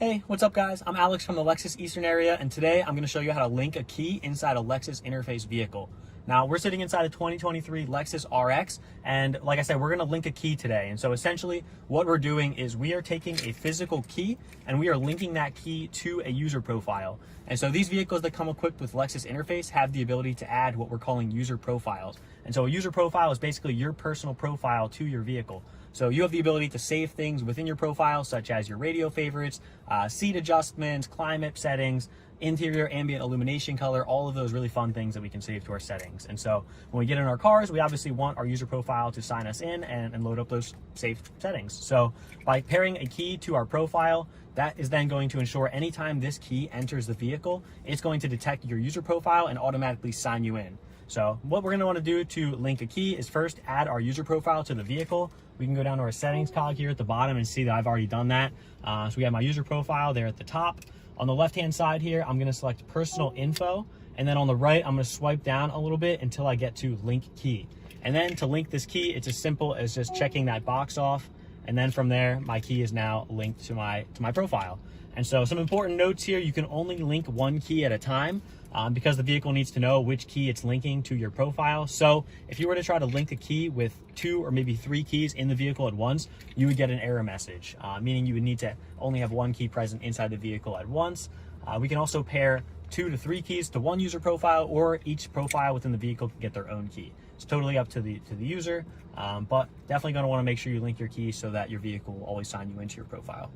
Hey, what's up guys? I'm Alex from the Lexus Eastern area, and today I'm going to show you how to link a key inside a Lexus interface vehicle. Now, we're sitting inside a 2023 Lexus RX, and like I said, we're going to link a key today. And so essentially what we're doing is we are taking a physical key and we are linking that key to a user profile. And so these vehicles that come equipped with Lexus interface have the ability to add what we're calling user profiles. And so a user profile is basically your personal profile to your vehicle. So you have the ability to save things within your profile, such as your radio favorites, seat adjustments, climate settings, interior ambient illumination color, all of those really fun things that we can save to our settings. And so when we get in our cars, we obviously want our user profile to sign us in and load up those saved settings. So by pairing a key to our profile, that is then going to ensure anytime this key enters the vehicle, it's going to detect your user profile and automatically sign you in. So what we're going to want to do to link a key is first add our user profile to the vehicle. We can go down to our settings cog here at the bottom and see that I've already done that. So we have my user profile there at the top. On the left-hand side here, I'm going to select personal info. And then on the right, I'm going to swipe down a little bit until I get to link key. And then to link this key, it's as simple as just checking that box off. And then from there, my key is now linked to my profile. And so some important notes here, you can only link one key at a time because the vehicle needs to know which key it's linking to your profile. So if you were to try to link a key with 2 or maybe 3 keys in the vehicle at once, you would get an error message, meaning you would need to only have one key present inside the vehicle at once. We can also pair 2 to 3 keys to one user profile, or each profile within the vehicle can get their own key. It's totally up to the user, but definitely going to want to make sure you link your key so that your vehicle will always sign you into your profile.